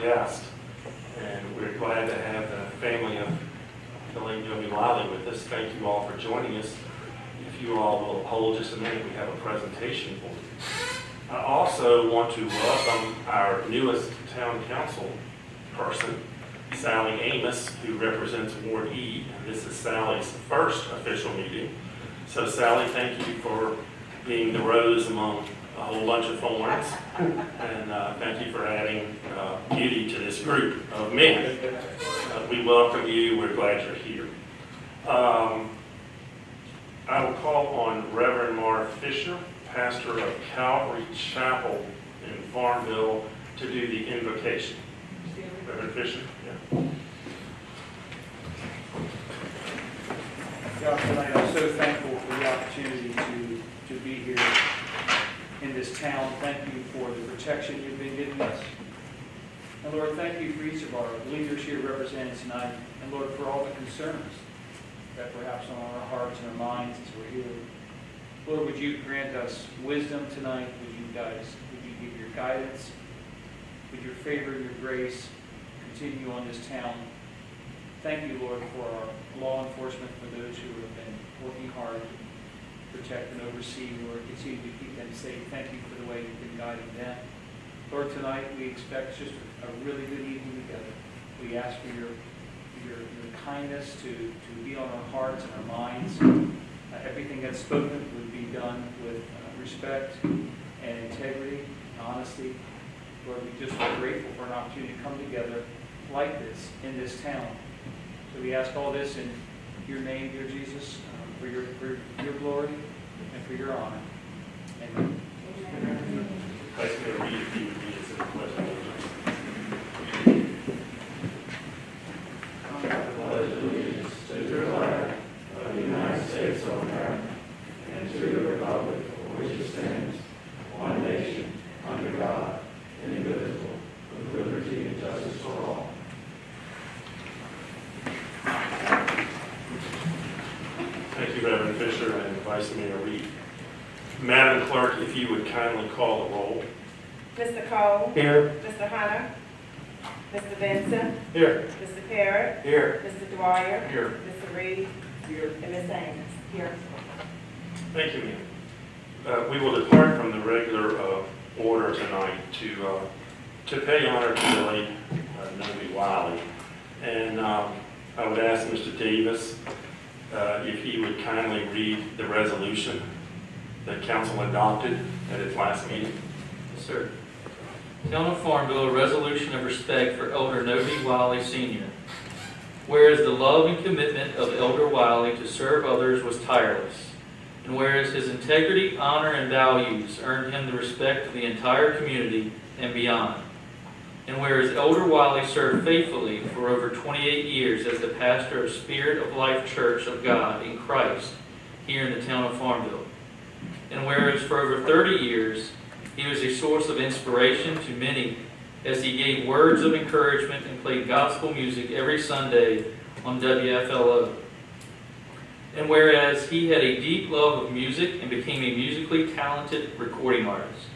guest. And we're glad to have the family of the late Joey Wiley with us. Thank you all for joining us. If you all will hold just a minute, we have a presentation for you. I also want to welcome our newest town council person, Sally Amos, who represents Ward E. And this is Sally's first official meeting. So Sally, thank you for being the rose among a whole bunch of thorns. And thank you for adding beauty to this group of men. We welcome you. We're glad you're here. I will call on Reverend Mark Fisher, pastor of Calvary Chapel in Farmville, to do the invocation. Reverend Fisher? Yeah. God, tonight I'm so thankful for the opportunity to be here in this town. Thank you for the protection you've been giving us. And Lord, thank you for each of our leaders here represented tonight. And Lord, for all the concerns that perhaps on our hearts and our minds as we're here. Lord, would you grant us wisdom tonight? Would you guide us? Would you give your guidance? Would your favor and your grace continue on this town? Thank you, Lord, for our law enforcement, for those who have been working hard to protect and oversee, Lord, continue to keep them safe. Thank you for the way you've been guiding them. Lord, tonight we expect just a really good evening together. We ask for your kindness to be on our hearts and our minds. Everything that's spoken would be done with respect and integrity and honesty. Lord, we just are grateful for an opportunity to come together like this in this town. So we ask all this in your name, dear Jesus, for your glory and for your honor. Amen. Vice Mayor Reed, if you would read us in the pledge of allegiance. To the flag of the United States of America and to the republic for which it stands, one nation, under God, indivisible, with liberty and justice for all. Thank you, Reverend Fisher and Vice Mayor Reed. Madam Clerk, if you would kindly call the roll. Mr. Cole? Here. Mr. Hunter? Mr. Benson? Here. Mr. Parrott? Here. Mr. Dwyer? Here. Mr. Reed? Here. And Ms. Amos? Here. Thank you, ma'am. We will depart from the regular order tonight to pay honor to the late Noe Wiley. And I would ask Mr. Davis if he would kindly read the resolution that council adopted at its last meeting. Yes, sir. Town of Farmville, a resolution of respect for Elder Noe Wiley Sr. Whereas the love and commitment of Elder Wiley to serve others was tireless, and whereas his integrity, honor, and values earned him the respect of the entire community and beyond, and whereas Elder Wiley served faithfully for over 28 years as the pastor of Spirit of Life Church of God in Christ here in the town of Farmville, and whereas for over 30 years he was a source of inspiration to many as he gave words of encouragement and played gospel music every Sunday on WFLO. And whereas he had a deep love of music and became a musically talented recording artist.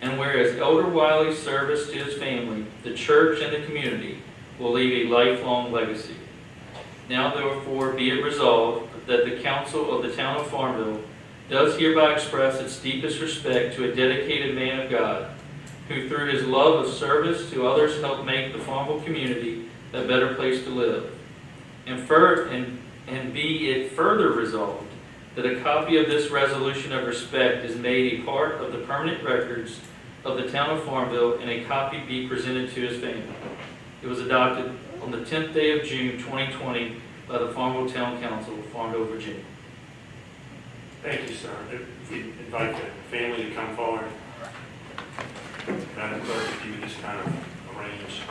And whereas Elder Wiley's service to his family, the church, and the community will leave a lifelong legacy. Now therefore be it resolved that the council of the town of Farmville does hereby express its deepest respect to a dedicated man of God, who through his love of service to others helped make the Farmville community a better place to live. And be it further resolved that a copy of this resolution of respect is made a part of the permanent records of the town of Farmville, and a copy be presented to his family. It was adopted on the 10th day of June 2020 by the Farmville Town Council of Farmville, Virginia. Thank you, sir. If we invite the family to come forward. Madam Clerk, if you would just kind of arrange.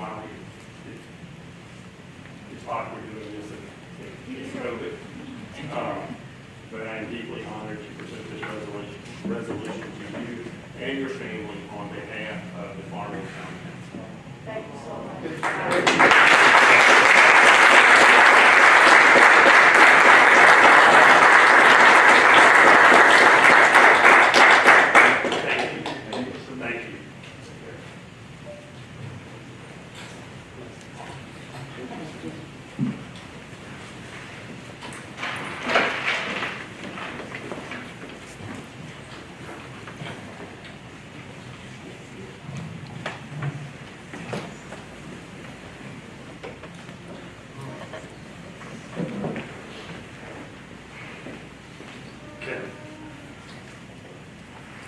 Wiley. It's awkward doing this in COVID. But I am deeply honored to present this resolution to you and your family on behalf of the Farmville County Council. Thank you so much. Thank you. Okay.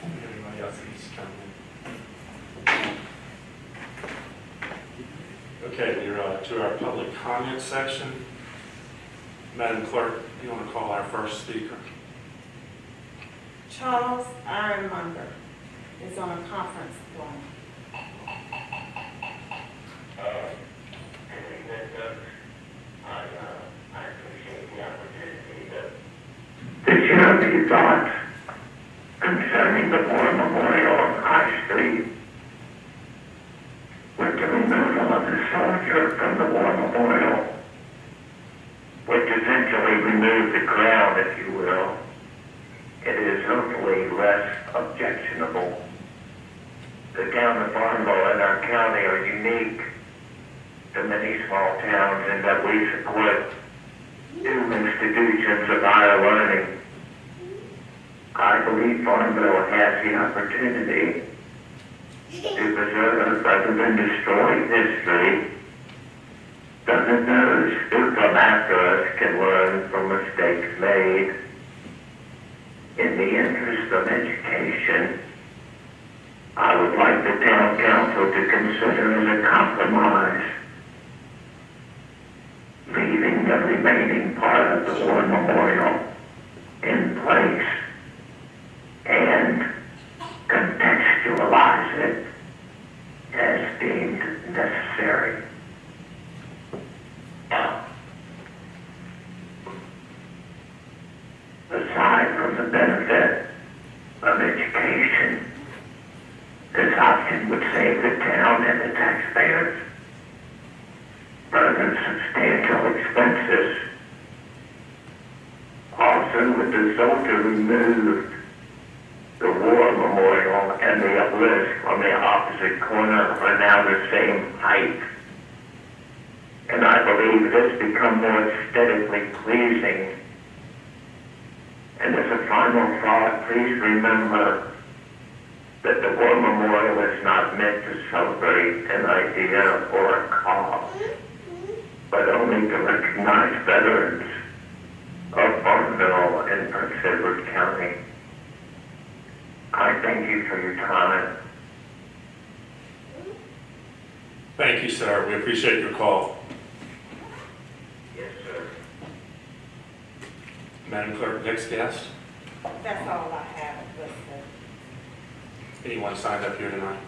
Everybody else needs to come in. Okay, we're to our public comment section. Madam Clerk, you want to call our first speaker? Charles Ironmonger is on a conference line. I appreciate the opportunity to share a few thoughts concerning the War Memorial on High Street. With the removal of the soldier from the War Memorial, which essentially removed the crown, if you will, it is hopefully less objectionable. The town of Farmville and our county are unique to many small towns in that we support two institutions of higher learning. I believe Farmville has the opportunity to preserve rather than destroy history, so that those who come after us can learn from mistakes made. In the interest of education, I would like the town council to consider as a compromise leaving the remaining part of the War Memorial in place and contextualize it as deemed necessary. Aside from the benefit of education, this option would save the town and the taxpayers further substantial expenses. Also, with the soldier removed, the War Memorial and the obelisk on the opposite corner are now the same height. And I believe this become more aesthetically pleasing. And as a final thought, please remember that the War Memorial is not meant to celebrate an idea or a cause, but only to recognize veterans of Farmville and Prince Edward County. I thank you for your time. Thank you, sir. We appreciate your call. Yes, sir. Madam Clerk, next guest. That's all I have listed. Anyone signed up here tonight?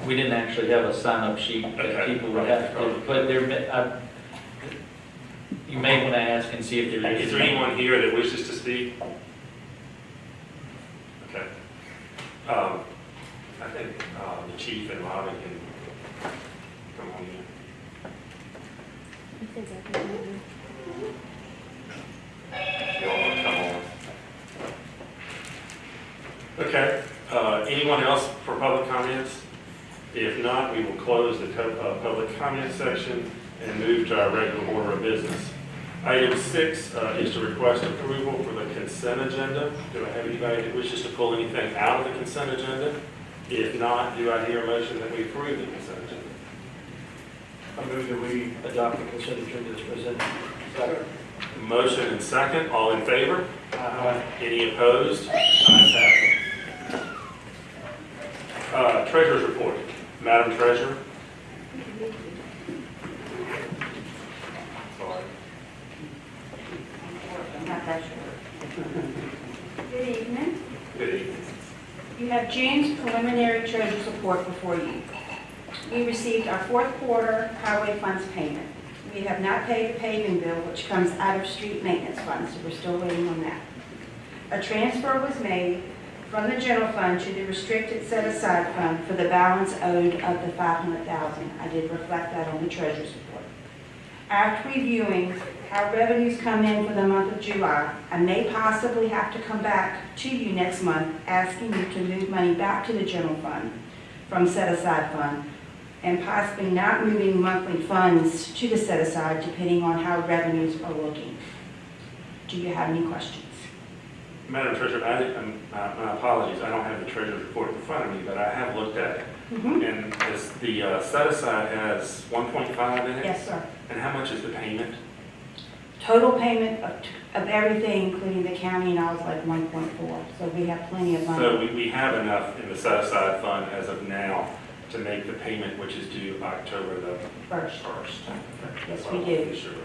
We didn't actually have a sign-up sheet that Okay. people would have to, but you may want to ask and see if there is. Is there anyone here that wishes to speak? Okay. I think the chief and Robin can come on in. If you all want to come on. Okay. Anyone else for public comments? If not, we will close the public comment section and move to our regular order of business. Item 6 is to request approval for the consent agenda. Do I have anybody that wishes to pull anything out of the consent agenda? If not, do I hear a motion that we approve the consent agenda? I move that we adopt the consent agenda as presented. Second. Motion and second. All in favor? Aye. Any opposed? Ayes have it. Treasurer's report. Madam Treasurer. Sorry. Not that sure. Good evening. Good evening. You have Jane's preliminary treasurer's report before you. we received our fourth quarter highway funds payment. We have not paid the paving bill, which comes out of street maintenance funds, so we're still waiting on that. A transfer was made from the general fund to the restricted set-aside fund for the balance owed of the $500,000. I did reflect that on the treasurer's report. After reviewing how revenues come in for the month of July, I may possibly have to come back to you next month asking you to move money back to the general fund from set-aside fund, and possibly not moving monthly funds to the set-aside depending on how revenues are looking. Do you have any questions? Madam Treasurer, my apologies, I don't have the treasurer's report in front of me, but I have looked at it. And the set-aside has 1.5 in it? Yes, sir. And how much is the payment? Total payment of everything, including the county and all, is like 1.4. So we have plenty of money. So we have enough in the set-aside fund as of now to make the payment, which is due October the First. 1st. Yes, That's we all I'm do. pretty sure of.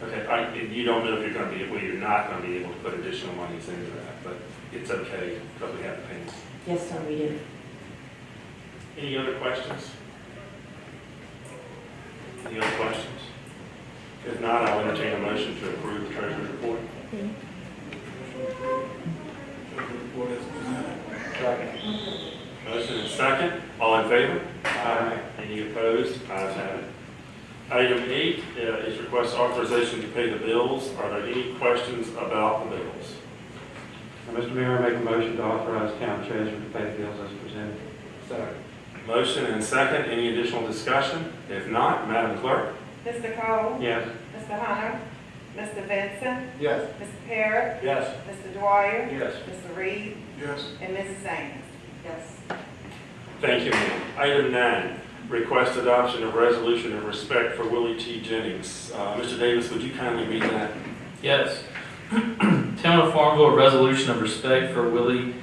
Okay, and you don't know if you're going to be, well, you're not going to be able to put additional monies into that, but it's okay because we have the payment. Yes, sir, we do. Any other questions? Any other questions? If not, I'll entertain a motion to approve the treasurer's report. Report is presented. Motion and second. All in favor? Aye. Any opposed? Ayes have it. Item 8 is request authorization to pay the bills. Are there any questions about the bills? Mr. Mayor, I make a motion to authorize county treasurer to pay the bills as presented. Second. Motion and second. Any additional discussion? If not, Madam Clerk? Mr. Cole? Yes. Mr. Hunter? Mr. Vincent? Yes. Mr. Parrott? Yes. Mr. Dwyer? Yes. Mr. Reed? Yes. And Mrs. Amos? Yes. Thank you, ma'am. Item 9, request adoption of resolution of respect for Willie T. Jennings. Mr. Davis, would you kindly read that? Yes. Town of Farmville, a resolution of respect for Willie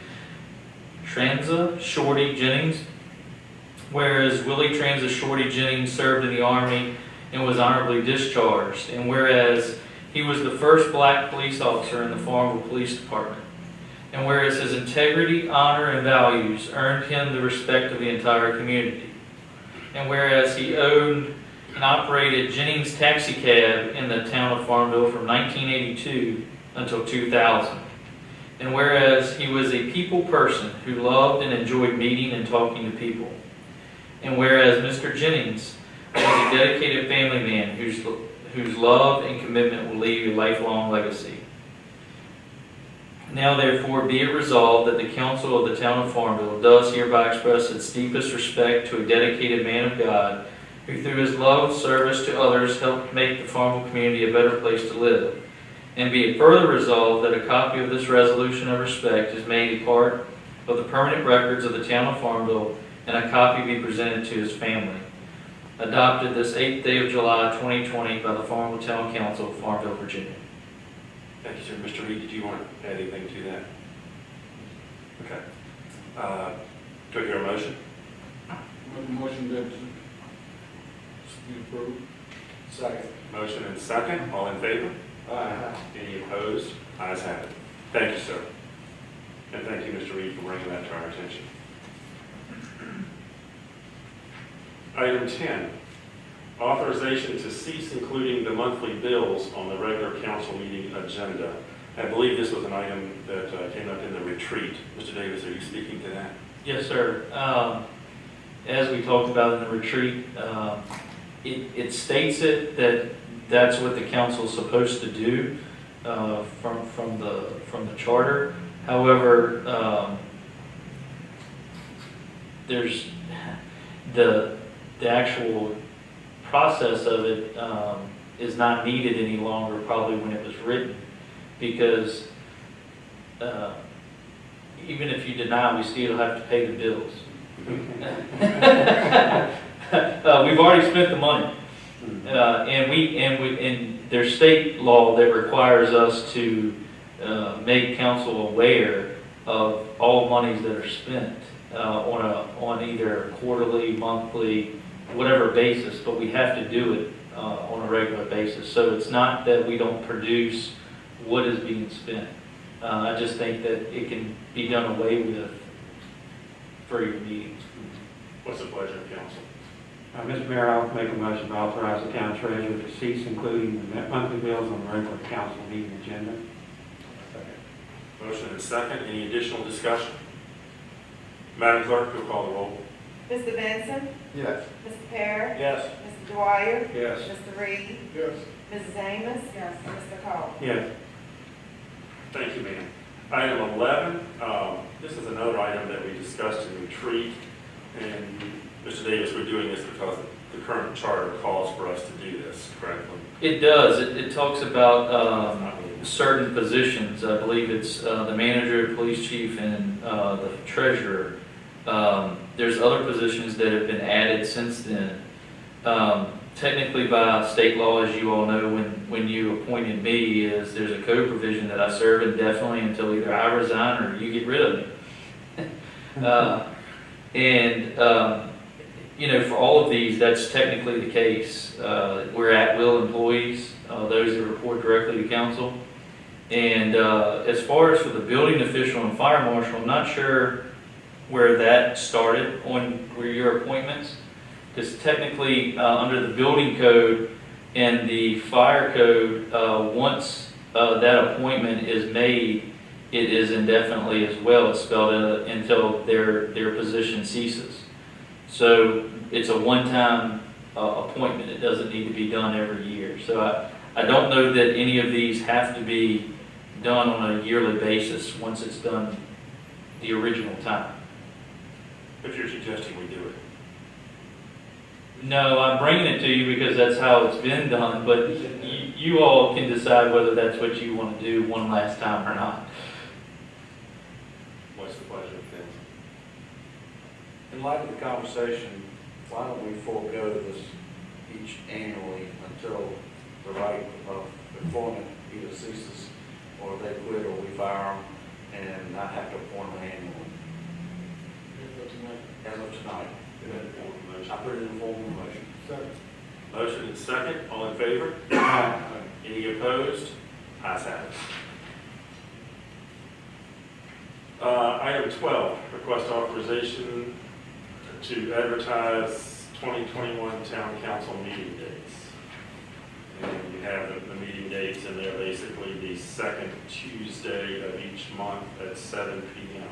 Tranza Shorty Jennings. Whereas Willie Tranza Shorty Jennings served in the Army and was honorably discharged, and whereas he was the first black police officer in the Farmville Police Department, and whereas his integrity, honor, and values earned him the respect of the entire community, and whereas he owned and operated Jennings Taxi Cab in the town of Farmville from 1982 until 2000, and whereas he was a people person who loved and enjoyed meeting and talking to people, and whereas Mr. Jennings was a dedicated family man whose love and commitment will leave a lifelong legacy. Now therefore be it resolved that the council of the town of Farmville does hereby express its deepest respect to a dedicated man of God who through his love, service to others helped make the Farmville community a better place to live. And be it further resolved that a copy of this resolution of respect is made a part of the permanent records of the town of Farmville, and a copy be presented to his family. Adopted this 8th day of July 2020 by the Farmville Town Council of Farmville, Virginia. Thank you, sir. Mr. Reed, did you want to add anything to that? Okay. Do I hear a motion? Make a motion that be approved. Second. Motion and second. All in favor? Aye. Any opposed? Ayes have it. Thank you, sir. And thank you, Mr. Reed, for bringing that to our attention. Item 10, authorization to cease including the monthly bills on the regular council meeting agenda. I believe this was an item that came up in the retreat. Mr. Davis, are you speaking to that? Yes, sir. As we talked about in the retreat, it states that that's what the council is supposed to do from the charter. However, there's the actual process of it is not needed any longer probably when it was written, because even if you deny, we still have to pay the bills. We've already spent the money, and there's state law that requires us to make council aware of all monies that are spent on either quarterly, monthly, whatever basis, but we have to do it on a regular basis. So it's not that we don't produce what is being spent. I just think that it can be done away with for your meetings. What's the pleasure of council? Mr. Mayor, I'll make a motion to authorize the town treasurer to cease including the monthly bills on the regular council meeting agenda. Motion and second. Any additional discussion? Madam Clerk, you'll call the roll. Mr. Benson? Yes. Mr. Parrott? Yes. Mr. Dwyer? Yes. Mr. Reed? Yes. Mrs. Amos? Yes. Mr. Cole? Yes. Thank you, ma'am. Item 11, this is another item that we discussed in retreat. And Mr. Davis, we're doing this because the current charter calls for us to do this, correctly? It does. It talks about certain positions. I believe it's the manager, police chief, and the treasurer. There's other positions that have been added since then. Technically, by state law, as you all know, when you appointed me, there's a code provision that I serve indefinitely until either I resign or you get rid of me. You know, for all of these, that's technically the case. We're at-will employees, those that report directly to council. And as far as for the building official and fire marshal, I'm not sure where that started on your appointments. Because technically, under the building code and the fire code, once that appointment is made, it is indefinitely as well. It's spelled until their position ceases. So it's a one-time appointment. It doesn't need to be done every year. So I don't know that any of these have to be done on a yearly basis once it's done the original time. If you're suggesting we do it. No, I'm bringing it to you because that's how it's been done, but you all can decide whether that's what you want to do one last time or not. What's the pleasure of council? In light of the conversation, why don't we forego this each annually until the right of employment either ceases or they quit or we fire them and not have to appoint them annually? As of tonight. I put it in the form of a motion. Second. Motion and second. All in favor? Any opposed? Ayes have it. Item 12, request authorization to advertise 2021 town council meeting dates. And you have the meeting dates in there, basically the second Tuesday of each month at 7 p.m.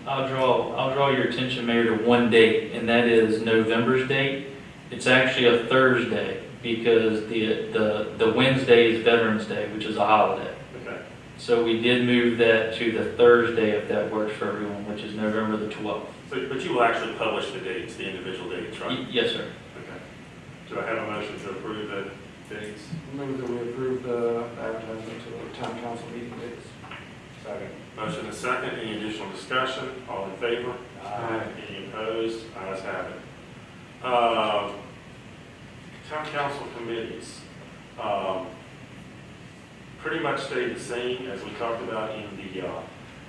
I'll draw your attention, Mayor, to one date, and that is November's date. It's actually a Thursday because the Wednesday is Veterans Day, which is a holiday. Okay. So we did move that to the Thursday, if that works for everyone, which is November the 12th. But you will actually publish the dates, the individual dates, right? Yes, sir. Okay. Do I have a motion to approve the dates? Move that we approve the advertisement to the town council meeting dates. Second. Motion and second. Any additional discussion? All in favor? Aye. Any opposed? Ayes have it. Town council committees pretty much stayed the same as we talked about in the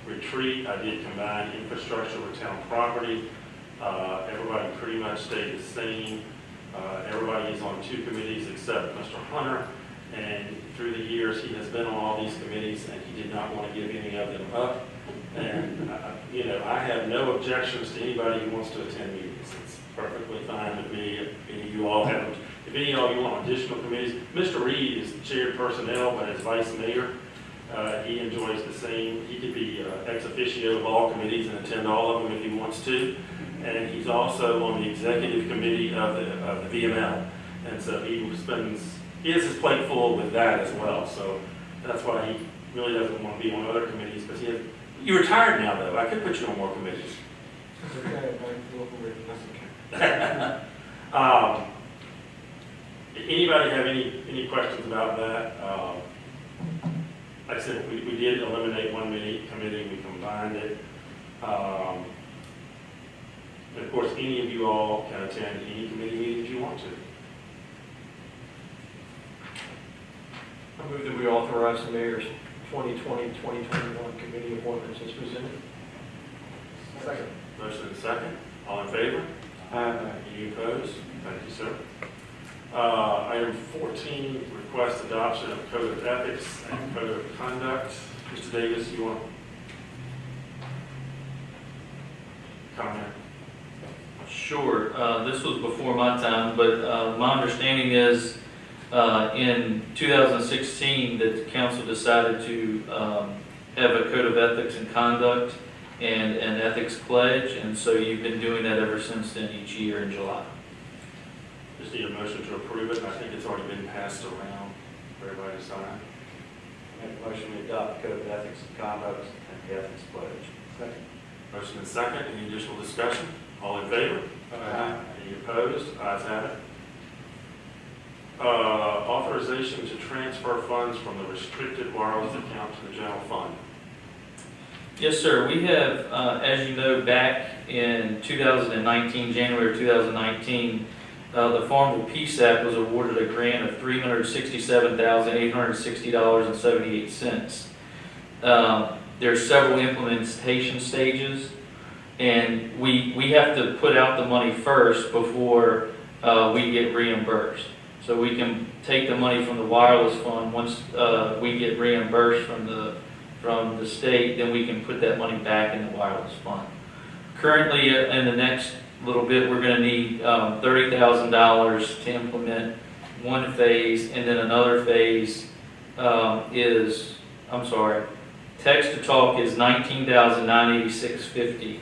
retreat. I did combine infrastructure with town property. Everybody pretty much stayed the same. Everybody is on 2 committees except Mr. Hunter. And through the years, he has been on all these committees, and he did not want to give any of them up. And, you know, I have no objections to anybody who wants to attend meetings. It's perfectly fine with me. If any of you all have, if any of you want additional committees, Mr. Reed is chaired personnel, but as vice mayor, he enjoys the same. He could be ex officio of all committees and attend all of them if he wants to. And he's also on the executive committee of the VML. And so he has his plate full with that as well. So that's why he really doesn't want to be on other committees, because you're retired now, though. I could put you on more committees. It's okay, that's okay. Anybody have any questions about that? Like I said, we did eliminate one committee, we combined it. And of course, any of you all can attend any committee meetings you want to. I move that we authorize the mayor's 2020-2021 committee appointments as presented. Second. Motion and second. All in favor? Aye. Any opposed? Thank you, sir. Item 14, request adoption of Code of Ethics and Code of Conduct. Mr. Davis, you want to comment? Sure. This was before my time, but my understanding is in 2016 that the council decided to have a code of ethics and conduct and an ethics pledge, and so you've been doing that ever since then, each year in July. Just need a motion to approve it. I think it's already been passed around for everybody to sign. Make a motion to adopt the code of ethics and conduct and the ethics pledge. Second. Motion and second. Any additional discussion? All in favor? Any opposed? Ayes have it. Authorization to transfer funds from the restricted wireless account to the general fund. Yes, sir. We have, as you know, back in 2019, January 2019, the Farmville Peace Act was awarded a grant of $367,860.78. There are several implementation stages, and we have to put out the money first before we get reimbursed. So we can take the money from the wireless fund. Once we get reimbursed from the state, then we can put that money back in the wireless fund. Currently, in the next little bit, we're going to need $30,000 to implement one phase, and then another phase text to talk is $19,986.50,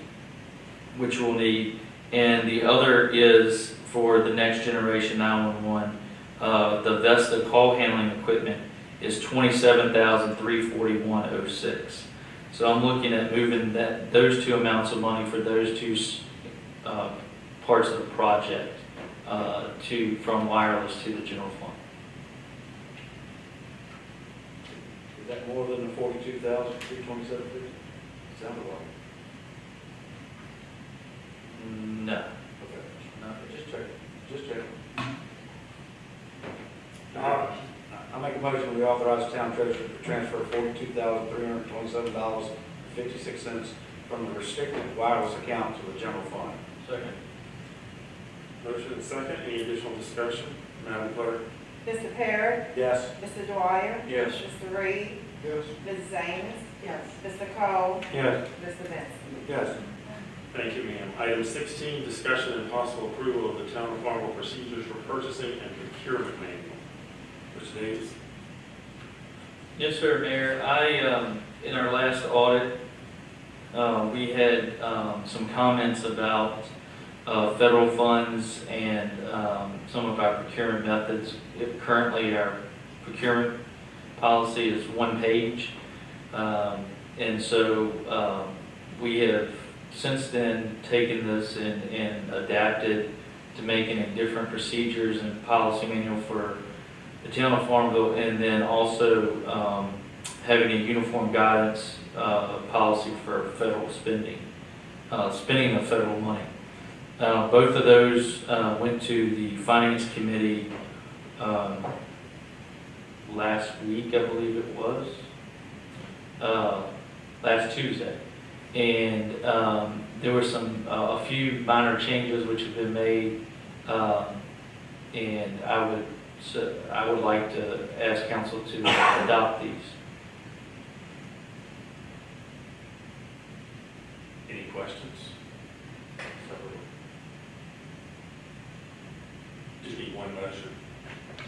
which we'll need, and the other is for the next generation 911. The Vesta call handling equipment is $27,341.06. So I'm looking at moving those two amounts of money for those two parts of the project from wireless to the general fund. Is that more than the $42,327.50? Sounded like. No. Okay. No. Just check. I make a motion we authorize the town treasurer to transfer $42,327.56 from the restricted wireless account to the general fund. Second. Motion and second. Any additional discussion? Madam Clerk? Mr. Parrott, Yes. Mr. Dwyer, Yes. Mr. Reed, Yes. Mrs. Amos, Yes. Mr. Cole, Yes. Mr. Benson. Yes. Thank you, ma'am. Item 16, discussion and possible approval of the town of Farmville procedures for purchasing and procurement manual. Mr. Davis? Yes, sir, Mayor. In our last audit, we had some comments about federal funds and some of our procurement methods. Currently, our procurement policy is one page, and so we have since then taken this and adapted to making it different procedures and policy manual for the town of Farmville, and then also having a uniform guidance policy for federal spending of federal money. Both of those went to the Finance Committee last week, I believe it was, last Tuesday. And there were a few minor changes which have been made, and I would like to ask council to adopt these. Any questions? Just need one motion.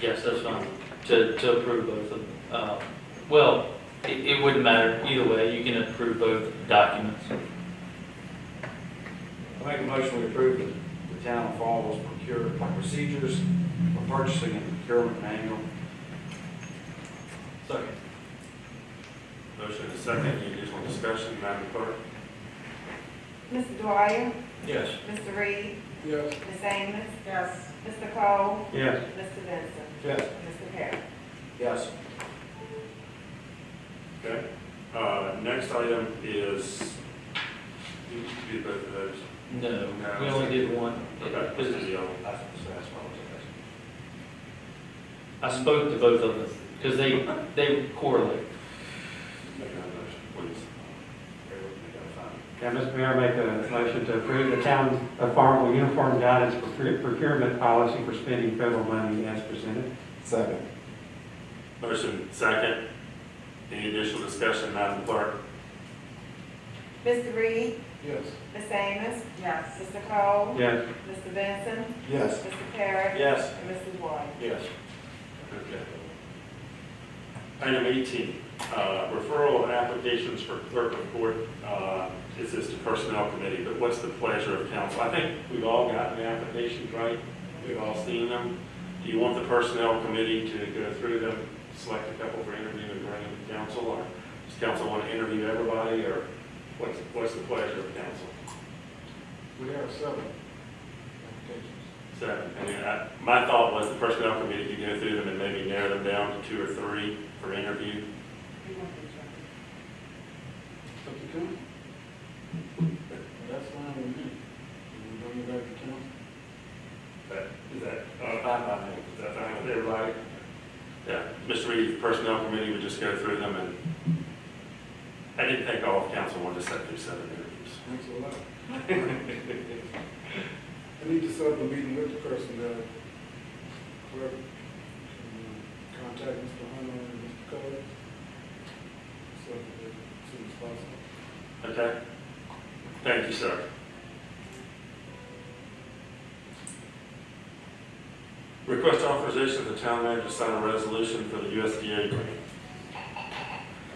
Yes, that's fine, to approve both of them. Well, it wouldn't matter either way, you can approve both documents. I make a motion we approve the town of Farmville's procedures for purchasing and procurement manual. Second. Motion and second. Any additional discussion? Madam Clerk? Mr. Dwyer, Yes. Mr. Reed, Yes. Ms. Amos, Yes. Mr. Cole, Yes. Mr. Benson, Yes. Mr. Parrott. Yes. Okay. Next item is, you did both of those. No, we only did one. Okay, let's do the other. I spoke to both of them, because they correlate. Make a motion, please. Yeah, Mr. Mayor, make a motion to approve the town of Farmville uniform guidance procurement policy for spending federal money as presented. Second. Motion second. Any additional discussion? Madam Clerk? Mr. Reed, Yes. Ms. Amos, Yes. Mr. Cole, Yes. Mr. Benson, Yes. Mr. Parrott, Yes. and Mrs. White. Yes. Okay. Item 18, referral of applications for clerk of court. This is to personnel committee, but what's the pleasure of council? I think we've all gotten the applications, right? We've all seen them. Do you want the personnel committee to go through them, select a couple for interview and bring them to council? Or does council want to interview everybody, or what's the pleasure of council? We have 7 applications. 7. I mean, my thought was the personnel committee could go through them and maybe narrow them down to 2 or 3 for interview. Up to council? That's fine with me. Can we bring it back to council? Is that Fine by me. Is that fine with everybody? Yeah, Mr. Reed, the personnel committee would just go through them, and I didn't think all of council wanted to set through 7 interviews. Thanks a lot. I need to set up a meeting with the personnel clerk, contact Mr. Hunter and Mr. Cole. So, as soon as possible. Okay? Thank you, sir. Request authorization for the town manager to sign a resolution for the USDA grant.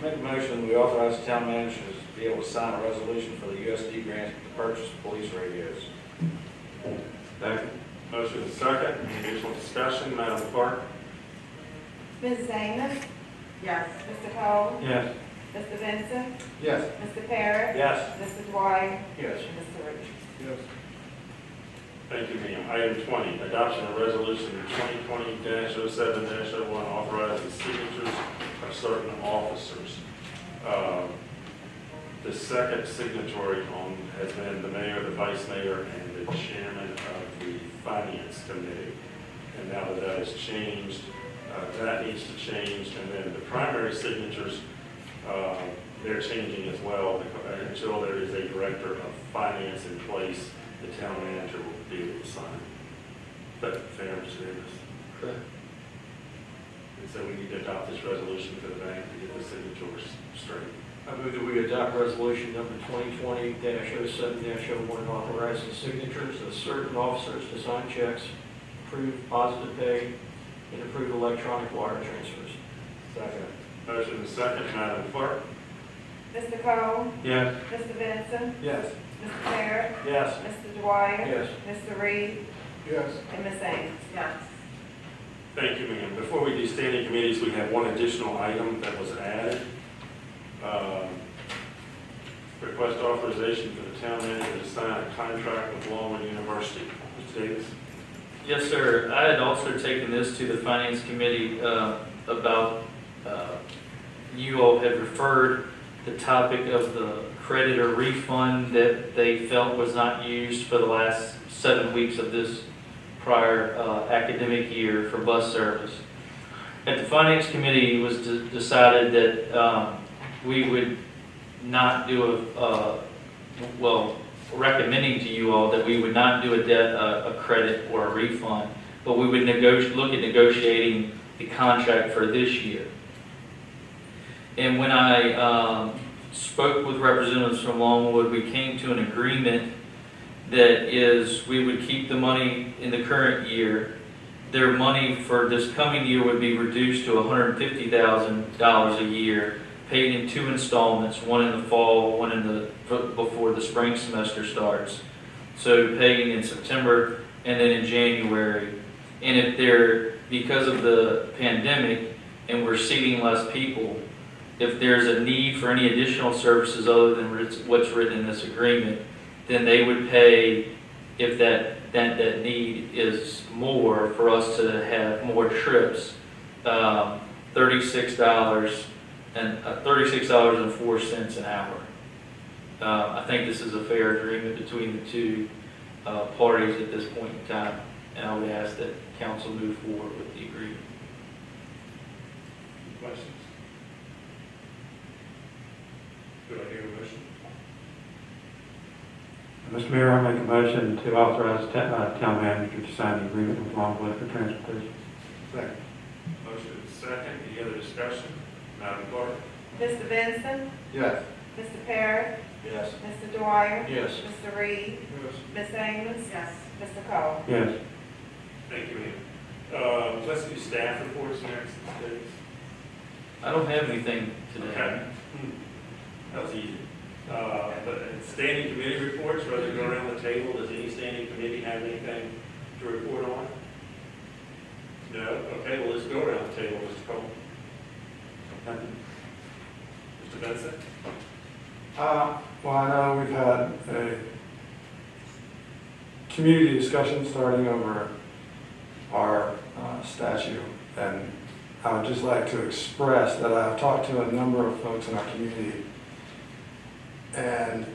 Make a motion, we authorize the town manager to be able to sign a resolution for the USD grant to purchase police radios. Second. Motion is second. Any additional discussion? Madam Clerk? Mrs. Amos, Yes. Mr. Cole, Yes. Mr. Benson, Yes. Mr. Parrott, Yes. Mrs. White, Yes. and Mr. Reed. Yes. Thank you, ma'am. Item 20, adoption of resolution 2020-07-01 authorizing signatures of certain officers. The second signatory on has been the mayor, the vice mayor, and the chairman of the finance committee. And now that that has changed, that needs to change. And then the primary signatures, they're changing as well until there is a director of finance in place. The town manager will be able to sign. Is that fair, Mr. Davis? Correct. And so we need to adopt this resolution for the bank to get the signatures straight. I move that we adopt resolution number 2020-07-01 authorizing signatures of certain officers to sign checks, approve positive pay, and approve electronic wire transfers. Second. Motion is second. Madam Clerk? Mr. Cole, Yes. Mr. Benson, Yes. Mr. Parrott, Yes. Mr. Dwyer, Yes. Mr. Reed, Yes. and Ms. Amos. Yes. Thank you, ma'am. Before we do standing committees, we have one additional item that was added. Request authorization for the town manager to sign a contract with Longwood University. Mr. Davis? Yes, sir. I had also taken this to the Finance Committee about, you all had referred the topic of the credit or refund that they felt was not used for the last 7 weeks of this prior academic year for bus service. At the Finance Committee, it was decided that we would not do recommending to you all that we would not do a credit or a refund, but we would look at negotiating the contract for this year. And when I spoke with representatives from Longwood, we came to an agreement that is we would keep the money in the current year. Their money for this coming year would be reduced to $150,000 a year, paid in 2 installments, one in the fall, one before the spring semester starts. So paying in September and then in January. And if because of the pandemic and we're seating less people, if there's a need for any additional services other than what's written in this agreement, then they would pay, if that need is more, for us to have more trips, $36.04 an hour. I think this is a fair agreement between the two parties at this point in time, and I would ask that council move forward with the agreement. Questions? Do I hear a motion? Mr. Mayor, I make a motion to authorize the town manager to sign the agreement with Longwood for transportation. Second. Motion is second. Any other discussion? Madam Clerk? Mr. Benson, Yes. Mr. Parrott, Yes. Mr. Dwyer? Yes. Mr. Reed? Yes. Ms. Amos? Yes. Mr. Cole? Yes. Thank you, ma'am. Let's do staff reports next, please. I don't have anything today. Okay. That was easy. But standing committee reports, rather than go around the table, does any standing committee have anything to report on? No? Okay, well, let's go around the table, Mr. Cole. Mr. Benson? Well, I know we've had a community discussion starting over our statue, and I would just like to express that I've talked to a number of folks in our community, and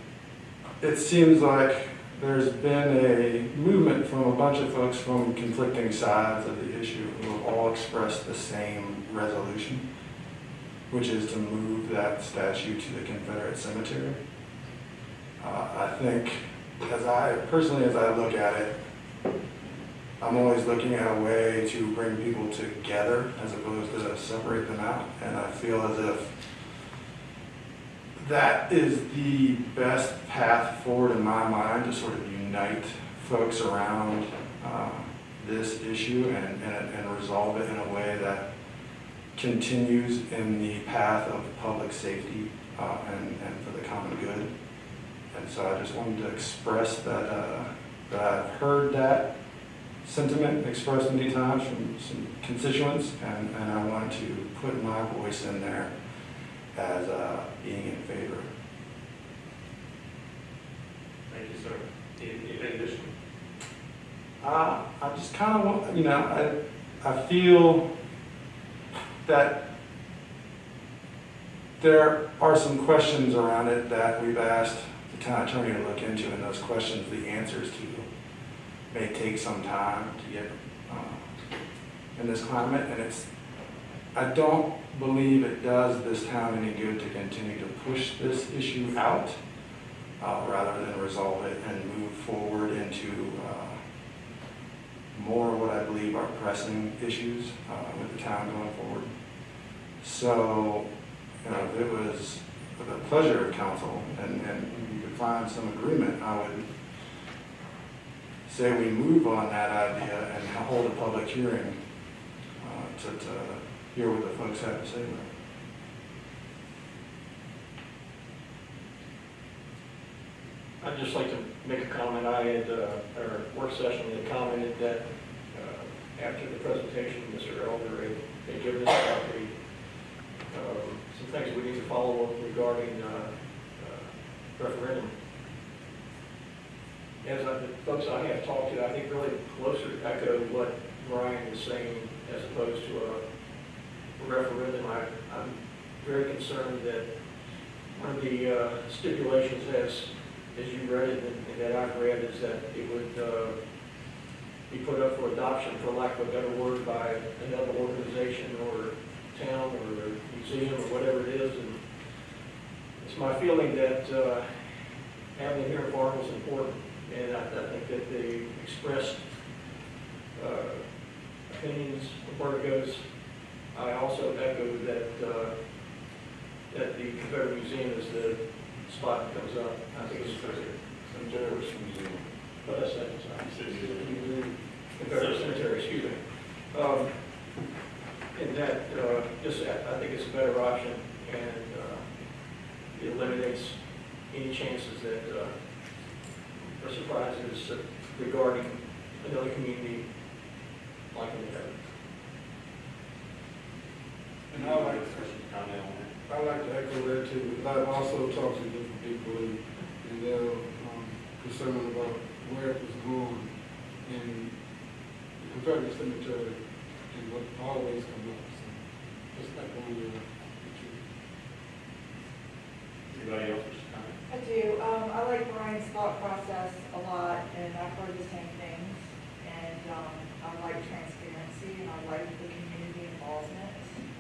it seems like there's been a movement from a bunch of folks from conflicting sides of the issue who have all expressed the same resolution, which is to move that statue to the Confederate cemetery. I think, as I look at it, I'm always looking at a way to bring people together as opposed to separate them out. And I feel as if that is the best path forward in my mind to sort of unite folks around this issue and resolve it in a way that continues in the path of public safety and for the common good. And so I just wanted to express that, that I've heard that sentiment expressed many times from some constituents, and I want to put my voice in there as being in favor. Thank you, sir. Anything additional? I just kind of want, I feel that there are some questions around it that we've asked the town attorney to look into, and those questions, the answers to, may take some time to get in this climate, and I don't believe it does this town any good to continue to push this issue out rather than resolve it and move forward into more of what I believe are pressing issues with the town going forward. So, if it was with the pleasure of council and you could find some agreement, I would say we move on that idea and hold a public hearing to hear what the folks have to say about it. I'd just like to make a comment. I had, our work session, had commented that after the presentation, Mr. Elder had given us about some things we need to follow up regarding referendum. As the folks I have talked to, I think really closer to echo what Brian was saying as opposed to a referendum. I'm very concerned that one of the stipulations as you read it and that I've read is that it would be put up for adoption, for lack of a better word, by another organization or town or museum or whatever it is. And it's my feeling that having it here in Farmville is important. And I think that they expressed opinions where it goes. I also echo that that the Confederate Museum is the spot that comes up. I think it's Confederate Museum. what I said. Confederate Cemetery, excuse me. And that just I think it's a better option, and it eliminates any chances that for surprises regarding another community like in the And I like to echo that too, because I've also talked to different people and they're concerned about where it was going. And the Confederate Cemetery is what always comes up. So just like on the Anybody else wish to comment? I do. I like Brian's thought process a lot, and I've heard the same things. And I like transparency, and I like the community involvement.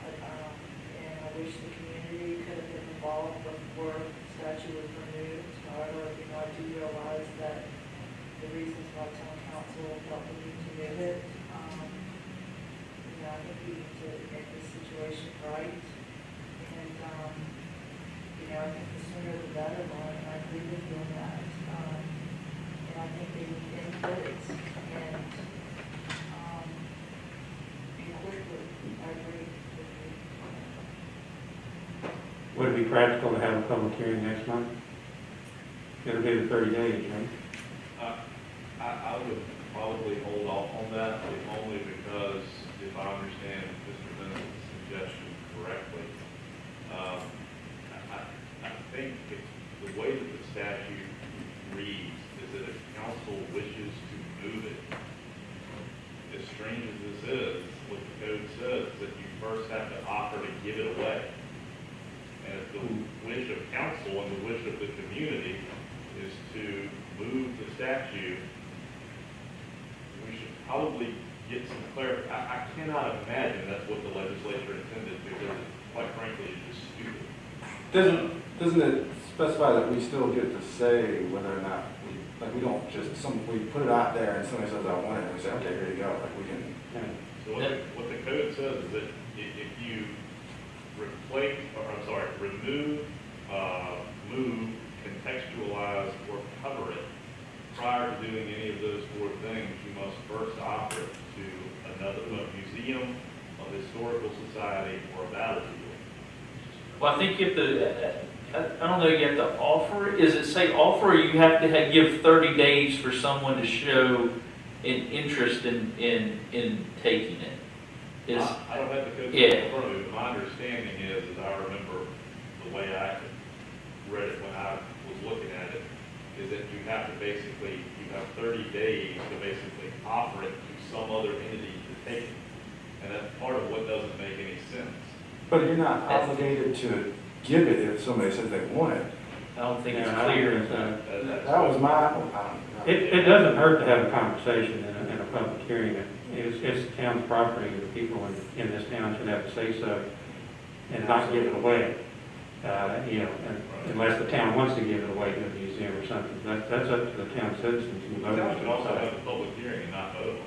And I wish the community could have been involved before the statute was removed. However, I do realize that the reasons why town council felt the need to move it, I think we need to make this situation right. And know, I think the sooner the better, Lauren, and I agree with you on that. And I think they need input and quickly, I agree with you. Would it be practical to have a public hearing next month? It'll be the 30 days, right? I would probably hold off on that, if only because if I understand Mr. Bennett's suggestion correctly, I think the way that the statute reads is that if council wishes to move it, as strange as this is, what the code says is that you first have to offer to give it away. And if the wish of council and the wish of the community is to move the statute, we should probably get some clarity. I cannot imagine that's what the legislature intended, because quite frankly, it's just stupid. Doesn't it specify that we still get to say whether or not we don't just, we put it out there and somebody says, I want it, and we say, okay, here you go, like we can. So what the code says is that if you remove, move, contextualize, or cover it, prior to doing any of those four things, you must first offer it to a museum, a historical society, or a battlefield. Well, I think you have to, I don't know, you have to offer it. Does it say offer, or you have to give 30 days for someone to show an interest in taking it? I don't have the code Yeah. in front of me, but my understanding is I remember the way I read it when I was looking at it, is that you have to basically, you have 30 days to basically offer it to some other entity to take it. And that's part of what doesn't make any sense. But you're not obligated to give it if somebody says they want it. I don't think it's Yeah, I don't clear. think so. That was my, It doesn't hurt to have a conversation in a public hearing. It's the town's property, the people in this town should have to say so and not give it away. Unless the town wants to give it away to a museum or something. That's up to the town citizens and The town voters. can also have a public hearing and not vote.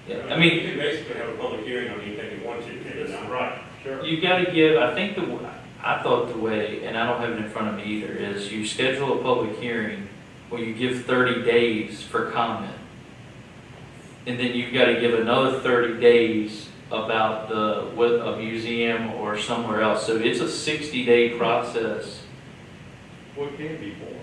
Yeah, I You mean, can basically have a public hearing on anything you want to, can you not? Right, sure. you got to give, I think I thought the way, and I don't have it in front of me either, is you schedule a public hearing where you give 30 days for comment. And then you've got to give another 30 days about a museum or somewhere else. So it's a 60-day process. Well, it can be more.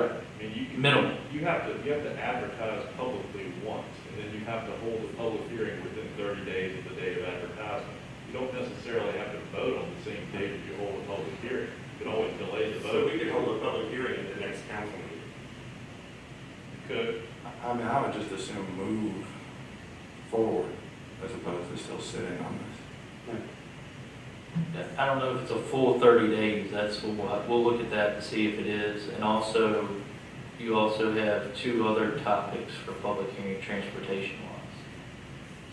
Right. I mean, you can. Minimum. You have to advertise publicly once, and then you have to hold a public hearing within 30 days of the date of advertisement. You don't necessarily have to vote on the same date that you hold a public hearing. You can always delay the So vote. we could hold a public hearing at the next council meeting. You could. I mean, I would just assume move forward as opposed to still sitting on this. I don't know if it's a full 30 days. We'll look at that and see if it is. And also, you also have two other topics for public hearing, transportation laws.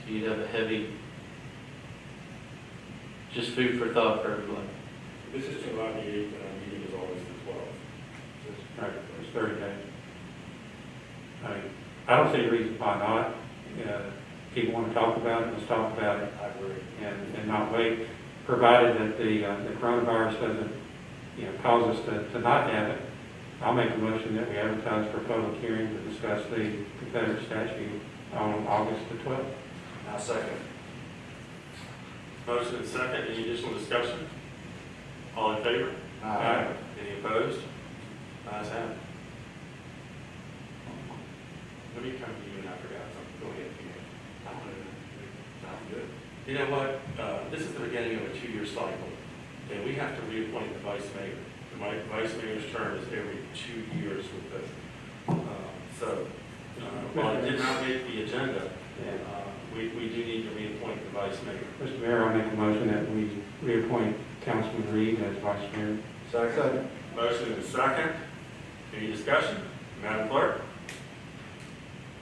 So you'd have a heavy, just food for thought for everyone. This is July the 8th, and our meeting is always the 12th. Right, it's 30 days. I don't see a reason why not. People want to talk about it, let's talk about it. I agree. And not wait, provided that the coronavirus doesn't, cause us to not have it. I'll make a motion that we advertise for a public hearing to discuss the Confederate statute on August the 12th. Now, second. Motion and second, any additional discussion? All in favor? Aye. Any opposed? Ayes have it. Let me come to you, and I forgot something. Go ahead. Sounds good. You know what? This is the beginning of a 2-year cycle, and we have to reappoint the vice mayor. The vice mayor's term is every 2 years with this. While it did not make the agenda, we do need to reappoint the vice mayor. Mr. Mayor, I'll make a motion that we reappoint Councilman Reed as vice mayor. Second. Motion and second. Any discussion? Madam Clerk?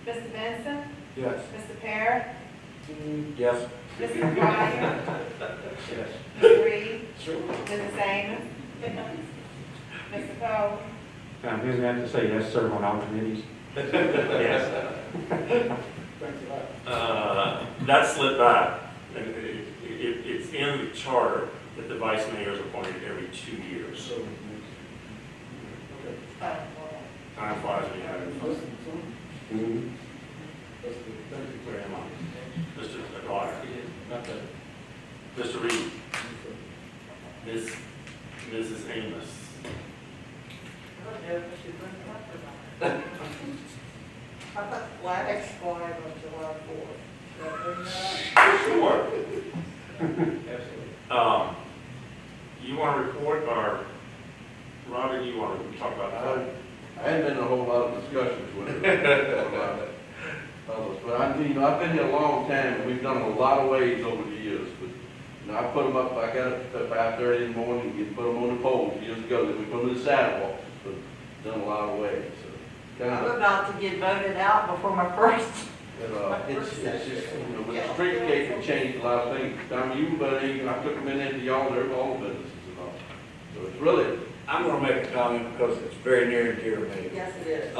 Mr. Benson? Yes. Mr. Parrott? Yes. Mr. Ryan? Yes. Mr. Reed? Mrs. Amos? Mr. Cole? I'm going to have to say yes, serve on all committees. Yes. That slipped by. It's in the charter that the vice mayor is appointed every 2 years. far as we have. Mhm. Where am I? Mr. Carter. Not that. Mr. Reed. Mrs. Amos. I thought flags fly on July 4th. Did I bring that up? Sure. Absolutely. You want to report, or Robin, you want to talk about that? I hadn't been in a whole lot of discussions with her. But I've been here a long time, and we've done a lot of ways over the years. But, I put them up, I got up at 5:30 in the morning, and put them on the poles years ago, then we put them in the sidewalks, but done a lot of ways, so. I'm about to get voted out before my first. It's just, with the streetscape, it changed a lot of things. Time you, but I took them in into y'all, there were all the businesses and all. So it's really, I'm gonna make a comment because it's very near and dear to me. Yes, it is.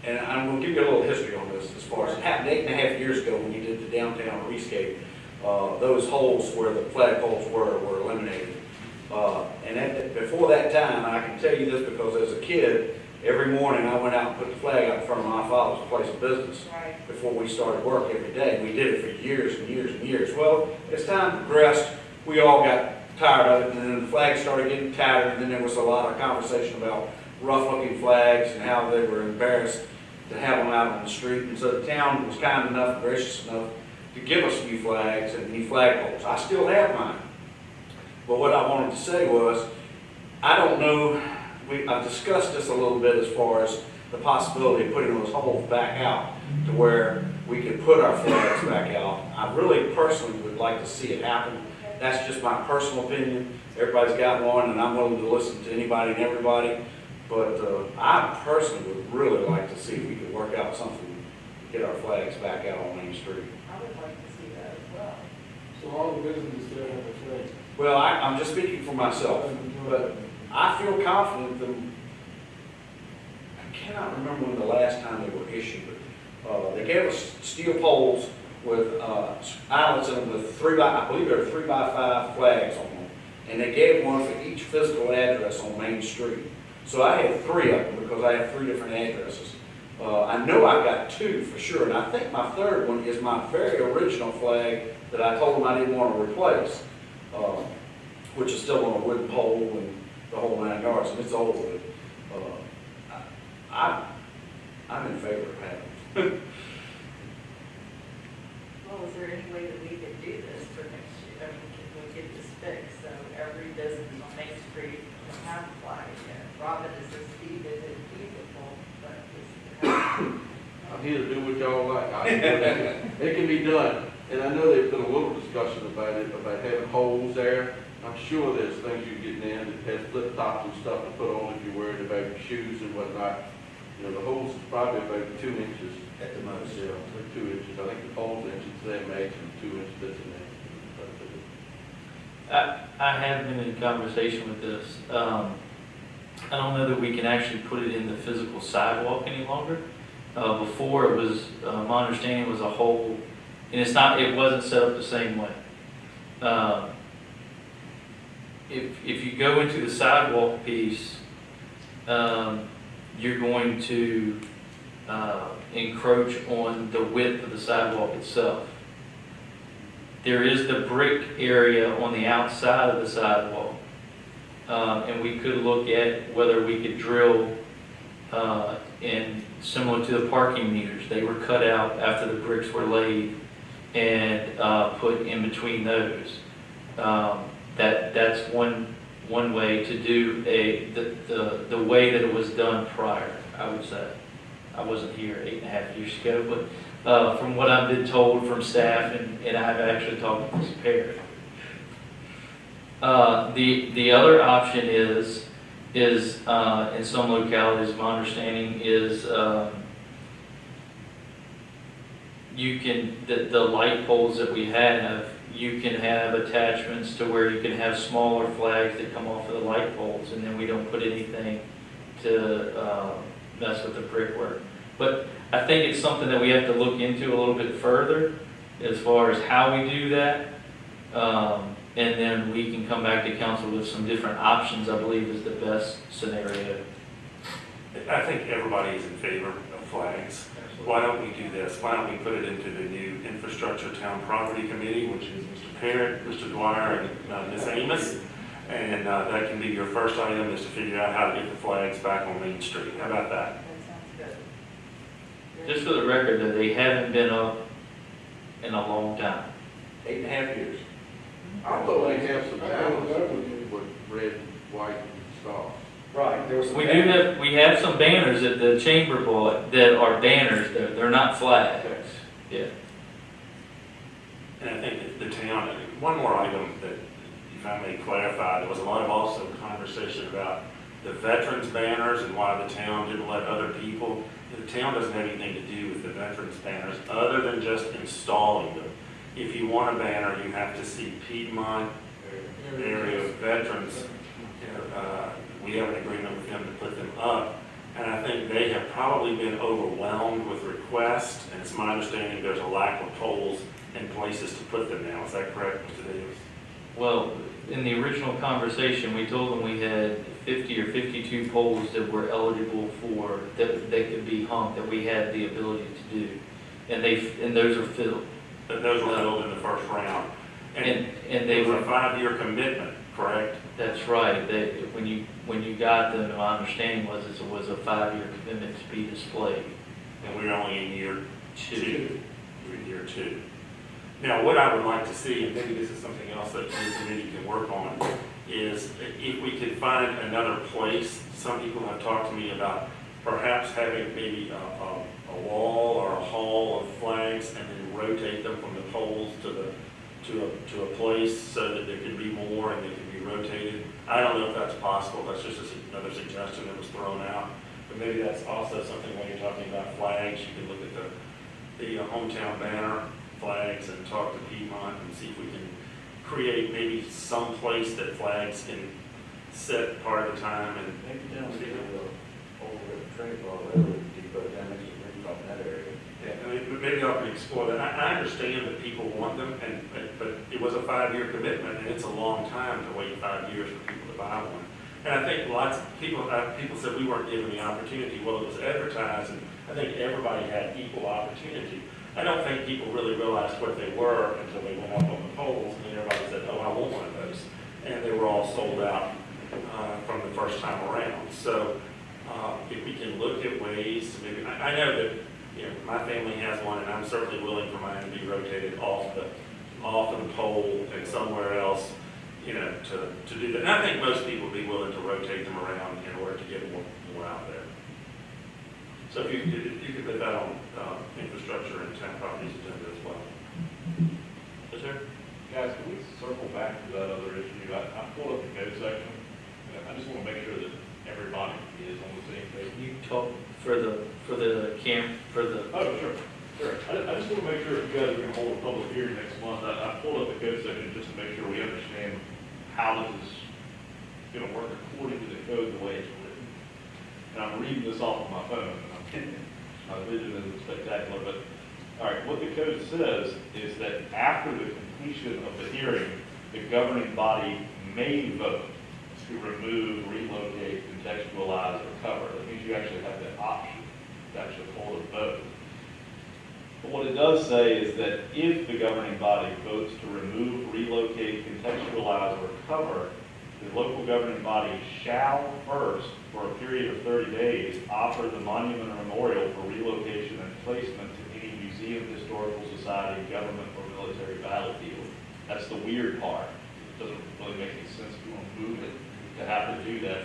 And I'm gonna give you a little history on this as far as it happened 8.5 years ago when you did the downtown rescape. Those holes where the flagpoles were eliminated. Before that time, I can tell you this because as a kid, every morning I went out and put the flag out in front of my father's place of business. Right. Before we started work every day. We did it for years and years and years. Well, as time progressed, we all got tired of it, and then the flags started getting tattered, and then there was a lot of conversation about rough-looking flags and how they were embarrassed to have them out on the street. And so the town was kind enough, gracious enough, to give us new flags and new flagpoles. I still have mine. But what I wanted to say was, I don't know, I've discussed this a little bit as far as the possibility of putting those holes back out to where we could put our flags back out. I really personally would like to see it happen. That's just my personal opinion. Everybody's got one, and I'm willing to listen to anybody and everybody. But I personally would really like to see if we could work out something to get our flags back out on Main Street. I would like to see that as well. So all the businesses still have a flag. Well, I'm just speaking for myself, but I feel confident that, I cannot remember when the last time they were issued, but they gave us steel poles with eyelets in them with I believe there are 3x5 flags on them. And they gave one for each physical address on Main Street. So I have 3 of them because I have 3 different addresses. I know I've got 2 for sure, and I think my 3rd one is my very original flag that I told them I didn't want to replace, which is still on a wooden pole and the whole 9 yards, and it's old. But, I'm in favor of having it. Well, is there any way that we could do this for next year? I mean, can we get this fixed so every business on Main Street can have a flag again? Robin, is this feasible? But I'm here to do what y'all like. It can be done. And I know there's been a little discussion about it, about having holes there. I'm sure there's things you get in that has flip tops and stuff to put on if you're worried about your shoes and whatnot. You know, the holes is probably about 2 inches. At the most, yeah. Or 2 inches. I think the pole's inches, they make and 2 inches this and that. I have been in conversation with this. I don't know that we can actually put it in the physical sidewalk any longer. Before it was, my understanding was a hole, and it wasn't set up the same way. If you go into the sidewalk piece, you're going to encroach on the width of the sidewalk itself. There is the brick area on the outside of the sidewalk, and we could look at whether we could drill in similar to the parking meters. They were cut out after the bricks were laid and put in between those. That's one way to do the way that it was done prior, I would say. I wasn't here 8.5 years ago, but from what I've been told from staff, and I've actually talked to Ms. Perry. The other option is in some localities, my understanding is you can, the light poles that we have, you can have attachments to where you can have smaller flags that come off of the light poles, and then we don't put anything to mess with the brickwork. But I think it's something that we have to look into a little bit further as far as how we do that. And then we can come back to council with some different options, I believe is the best scenario. I think everybody is in favor of flags. Why don't we do this? Why don't we put it into the new Infrastructure Town Property Committee, which is Mr. Parrott, Mr. Dwyer, and Ms. Amos? And that can be your first item, is to figure out how to get the flags back on Main Street. How about that? That sounds good. Just for the record, that they haven't been up in a long time. 8.5 years. I thought they have some I banners that would be- with red, white, and stars. Right, there was some. We have some banners that the chamber bought that are banners, they're not flags. Yeah. And I think that the town, one more item that, if I may clarify, there was a lot of also conversation about the veterans banners and why the town didn't let other people. The town doesn't have anything to do with the veterans banners other than just installing them. If you want a banner, you have to see Piedmont area veterans. We have an agreement with them to put them up. And I think they have probably been overwhelmed with requests, and it's my understanding there's a lack of poles and places to put them now. Is that correct, Mr. Davis? Well, in the original conversation, we told them we had 50 or 52 poles that were eligible for, that could be hung, that we had the ability to do. And those are filled. But those were filled in the first round. And they It was were, a 5-year commitment, correct? that's right. When you got them, my understanding was it was a 5-year commitment to be displayed. And we're only in year 2. We're in year 2. Now, what I would like to see, and maybe this is something else that your committee can work on, is if we could find another place. Some people have talked to me about perhaps having maybe a wall or a hall of flags and then rotate them from the poles to a place so that there can be more and they can be rotated. I don't know if that's possible. That's just another suggestion that was thrown out. But maybe that's also something when you're talking about flags, you can look at the hometown banner flags and talk to Piedmont and see if we can create maybe some place that flags can sit part of the time. And Maybe down the over at Trinidad Railroad Depot, down next to Green in that area. yeah, I mean, but maybe I can explore that. I understand that people want them, but it was a 5-year commitment, and it's a long time to wait 5 years for people to buy one. And I think lots of people said we weren't given the opportunity. Well, it was advertised, and I think everybody had equal opportunity. I don't think people really realized what they were until they went up on the polls, and then everybody said, oh, I want one of those. And they were all sold out from the first time around. So if we can look at ways to maybe, I know that, you know, my family has one, and I'm certainly willing for mine to be rotated off the pole and somewhere else, you know, to do that. And I think most people would be willing to rotate them around in order to get more out there. So if you could put that on infrastructure and town properties agenda as well. Yes, sir? Guys, can we circle back to that other issue? I pulled up the code section, and I just want to make sure that everybody is on the same page. You talk for the camp, for the, Oh, sure. I just want to make sure if you guys are going to hold a public hearing next month, I pulled up the code section just to make sure we understand how this is going to work according to the code the way it's written. And I'm reading this off of my phone. My vision isn't spectacular, but, all right, what the code says is that after the completion of the hearing, the governing body may vote to remove, relocate, contextualize, or cover. That means you actually have the option to actually hold a vote. But what it does say is that if the governing body votes to remove, relocate, contextualize, or cover, the local governing body shall first, for a period of 30 days, offer the monument or memorial for relocation and placement to any museum, historical society, government, or military battlefield. That's the weird part. It doesn't really make any sense if you want to move it to have to do that.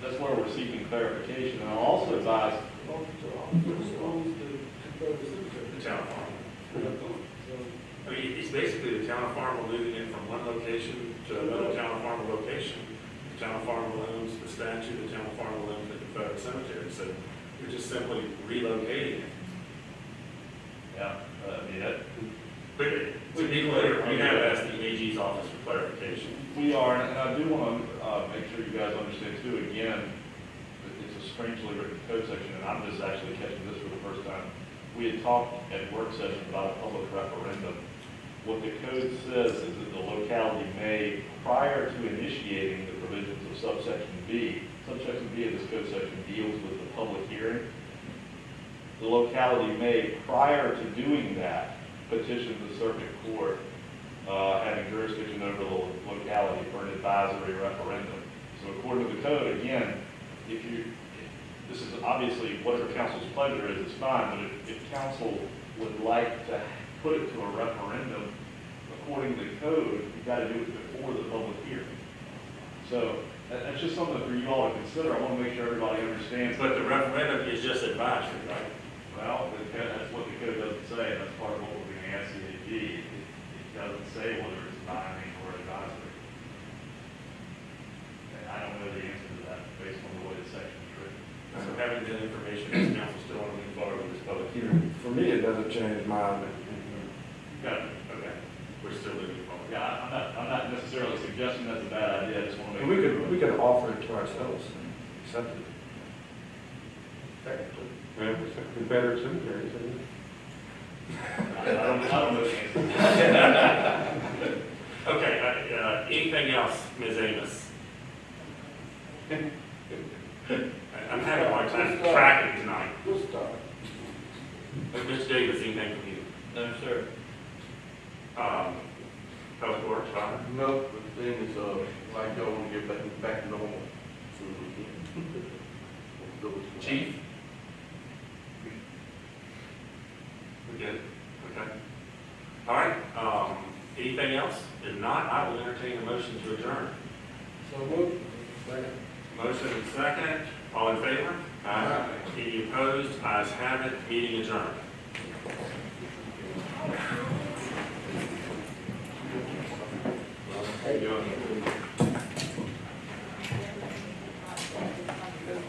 That's where we're seeking clarification. And I'll also advise, The town farm. I mean, it's basically the town farm moving in from one location to another town farm location. The town farm owns the statue, the town farm owns the Confederate cemetery, so you're just simply relocating it. yeah, I mean, that, But to be clear, we have asked the AG's office for clarification. we are, and I do want to make sure you guys understand too, again, that it's a strangely written code section, and I'm just actually catching this for the first time. We had talked at work session about a public referendum. What the code says is that the locality may, prior to initiating the provisions of subsection B, subsection B of this code section deals with the public hearing. The locality may, prior to doing that, petition the circuit court having jurisdiction over the locality for an advisory referendum. So according to the code, again, this is obviously whatever council's pleasure is, it's fine, but if council would like to put it to a referendum, according to the code, you've got to do it before the public hearing. So that's just something for you all to consider. I want to make sure everybody understands. But the referendum is just advisory, right? Well, that's what the code doesn't say, and that's part of what we're going to ask the AG. It doesn't say whether it's binding or advisory. And I don't know the answer to that based on the way the section is written. So having that information, does council still want to move forward with this public hearing? For me, it doesn't change my, Got it, okay. We're still moving forward. Yeah, I'm not necessarily suggesting that's a bad idea, I just want to make we sure. could offer it to ourselves and accept it. Technically. Well, it's a Confederate cemetery, isn't it? I don't know the answer. Okay, anything else, Ms. Amos? I'm having a hard time tracking tonight. We'll start. Mr. Davis, anything from you? No, sir. Public Works, Robert? No, but the thing is, like y'all want to get back to normal as soon as we can. Chief? We good? Okay. All right, anything else? If not, I will entertain a motion to adjourn. So move. Second. Motion and second, all in favor? Aye. Any opposed? Ayes have it, meeting adjourned.